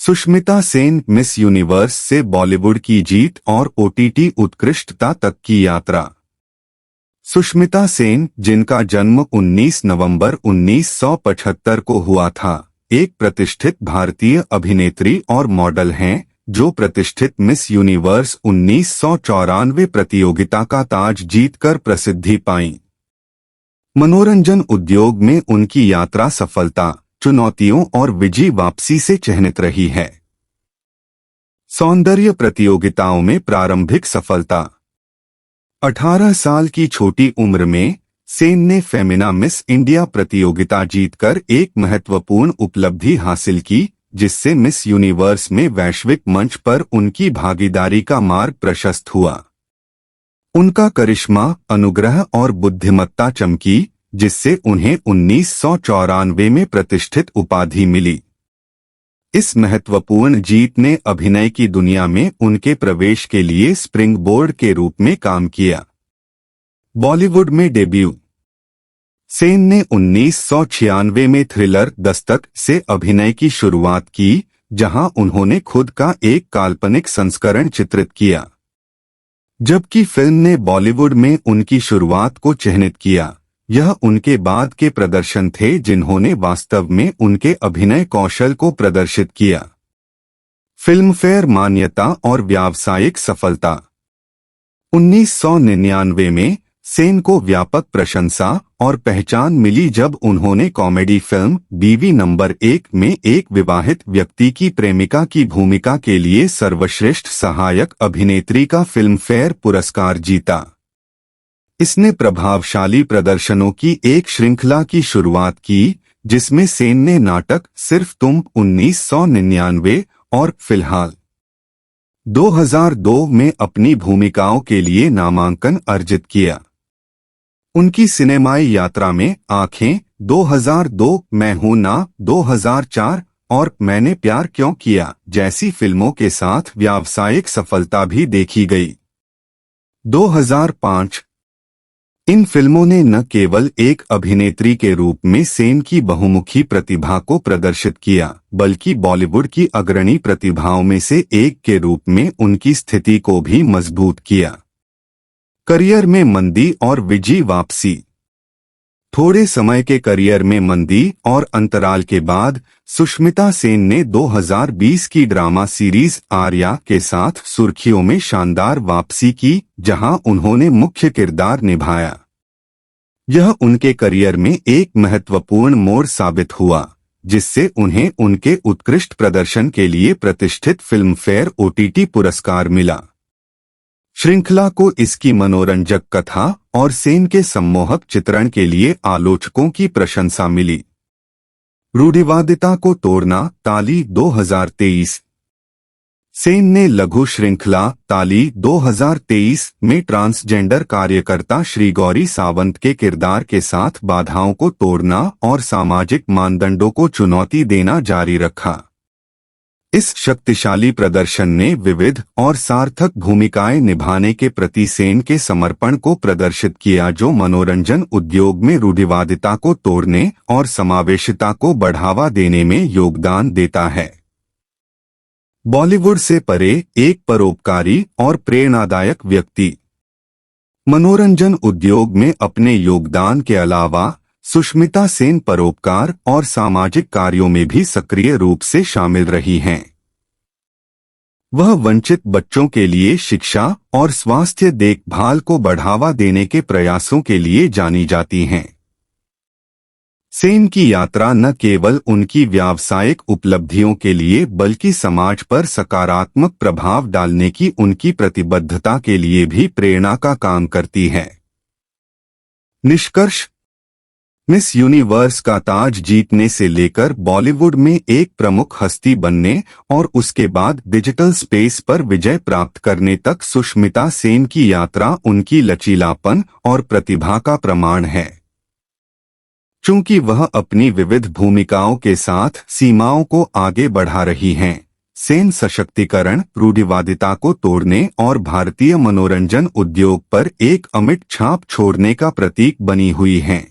Sushmita Sen miss universe से बॉलीवुड की जीत और ओटीटी उत्कृष्टता तक की यात्रा। सुष्मिता सेन, जिनका जन्म 19 नवंबर 1975 को हुआ था, एक प्रतिष्ठित भारतीय अभिनेत्री और मॉडल हैं जो प्रतिष्ठित मिस यूनिवर्स 1994 प्रतियोगिता का ताज जीतकर प्रसिद्धि पाईं। मनोरंजन उद्योग में उनकी यात्रा सफलता, चुनौतियों और विजयी वापसी से चिह्नित रही है। सौंदर्य प्रतियोगिताओं में प्रारंभिक सफलता। 18 साल की छोटी उम्र में सेन ने फेमिना मिस इंडिया प्रतियोगिता जीतकर एक महत्वपूर्ण उपलब्धि हासिल की, जिससे मिस यूनिवर्स में वैश्विक मंच पर उनकी भागीदारी का मार्ग प्रशस्त हुआ। उनका करिश्मा, अनुग्रह और बुद्धिमत्ता चमकी, जिससे उन्हें 1994 में प्रतिष्ठित उपाधि मिली। इस महत्वपूर्ण जीत ने अभिनय की दुनिया में उनके प्रवेश के लिए स्प्रिंगबोर्ड के रूप में काम किया। बॉलीवुड में डेब्यू। सेन ने 1996 में थ्रिलर दस्तक से अभिनय की शुरुआत की, जहां उन्होंने खुद का एक काल्पनिक संस्करण चित्रित किया। जबकि फिल्म ने बॉलीवुड में उनकी शुरुआत को चिह्नित किया, यह उनके बाद के प्रदर्शन थे जिन्होंने वास्तव में उनके अभिनय कौशल को प्रदर्शित किया। फिल्मफेयर मान्यता और व्यावसायिक सफलता। 1999 में सेन को व्यापक प्रशंसा और पहचान मिली जब उन्होंने कॉमेडी फिल्म बीवी नंबर 1 में एक विवाहित व्यक्ति की प्रेमिका की भूमिका के लिए सर्वश्रेष्ठ सहायक अभिनेत्री का फिल्मफेयर पुरस्कार जीता। इसने प्रभावशाली प्रदर्शनों की एक श्रृंखला की शुरुआत की, जिसमें सेन ने नाटक सिर्फ तुम 1999 और फिलहाल 2002 में अपनी भूमिकाओं के लिए नामांकन अर्जित किया। उनकी सिनेमाई यात्रा में आंखें 2002, मैं हूं ना 2004 और मैंने प्यार क्यों किया जैसी फिल्मों के साथ व्यावसायिक सफलता भी देखी गई। 2005 इन फिल्मों ने न केवल एक अभिनेत्री के रूप में सेन की बहुमुखी प्रतिभा को प्रदर्शित किया, बल्कि बॉलीवुड की अग्रणी प्रतिभाओं में से एक के रूप में उनकी स्थिति को भी मजबूत किया। करियर में मंदी और विजयी वापसी। थोड़े समय के करियर में मंदी और अंतराल के बाद सुष्मिता सेन ने 2020 की ड्रामा सीरीज आर्या के साथ सुर्खियों में शानदार वापसी की, जहां उन्होंने मुख्य किरदार निभाया। यह उनके करियर में एक महत्वपूर्ण मोड़ साबित हुआ, जिससे उन्हें उनके उत्कृष्ट प्रदर्शन के लिए प्रतिष्ठित फिल्मफेयर ओटीटी पुरस्कार मिला। श्रृंखला को इसकी मनोरंजक कथा और सेन के सम्मोहक चित्रण के लिए आलोचकों की प्रशंसा मिली। रूढ़िवादिता को तोड़ना, ताली 2023। सेन ने लघु श्रृंखला ताली 2023 में ट्रांसजेंडर कार्यकर्ता श्री गौरी सावंत के किरदार के साथ बाधाओं को तोड़ना और सामाजिक मानदंडों को चुनौती देना जारी रखा। इस शक्तिशाली प्रदर्शन ने विविध और सार्थक भूमिकाएं निभाने के प्रति सेन के समर्पण को प्रदर्शित किया, जो मनोरंजन उद्योग में रूढ़िवादिता को तोड़ने और समावेशिता को बढ़ावा देने में योगदान देता है। बॉलीवुड से परे एक परोपकारी और प्रेरणादायक व्यक्ति। मनोरंजन उद्योग में अपने योगदान के अलावा सुष्मिता सेन परोपकार और सामाजिक कार्यों में भी सक्रिय रूप से शामिल रही हैं। वह वंचित बच्चों के लिए शिक्षा और स्वास्थ्य देखभाल को बढ़ावा देने के प्रयासों के लिए जानी जाती हैं। सेन की यात्रा न केवल उनकी व्यावसायिक उपलब्धियों के लिए बल्कि समाज पर सकारात्मक प्रभाव डालने की उनकी प्रतिबद्धता के लिए भी प्रेरणा का काम करती है। निष्कर्ष। मिस यूनिवर्स का ताज जीतने से लेकर बॉलीवुड में एक प्रमुख हस्ती बनने और उसके बाद डिजिटल स्पेस पर विजय प्राप्त करने तक सुष्मिता सेन की यात्रा उनकी लचीलापन और प्रतिभा का प्रमाण है। चूंकि वह अपनी विविध भूमिकाओं के साथ सीमाओं को आगे बढ़ा रही हैं, सेन सशक्तिकरण, रूढ़िवादिता को तोड़ने और भारतीय मनोरंजन उद्योग पर एक अमिट छाप छोड़ने का प्रतीक बनी हुई हैं।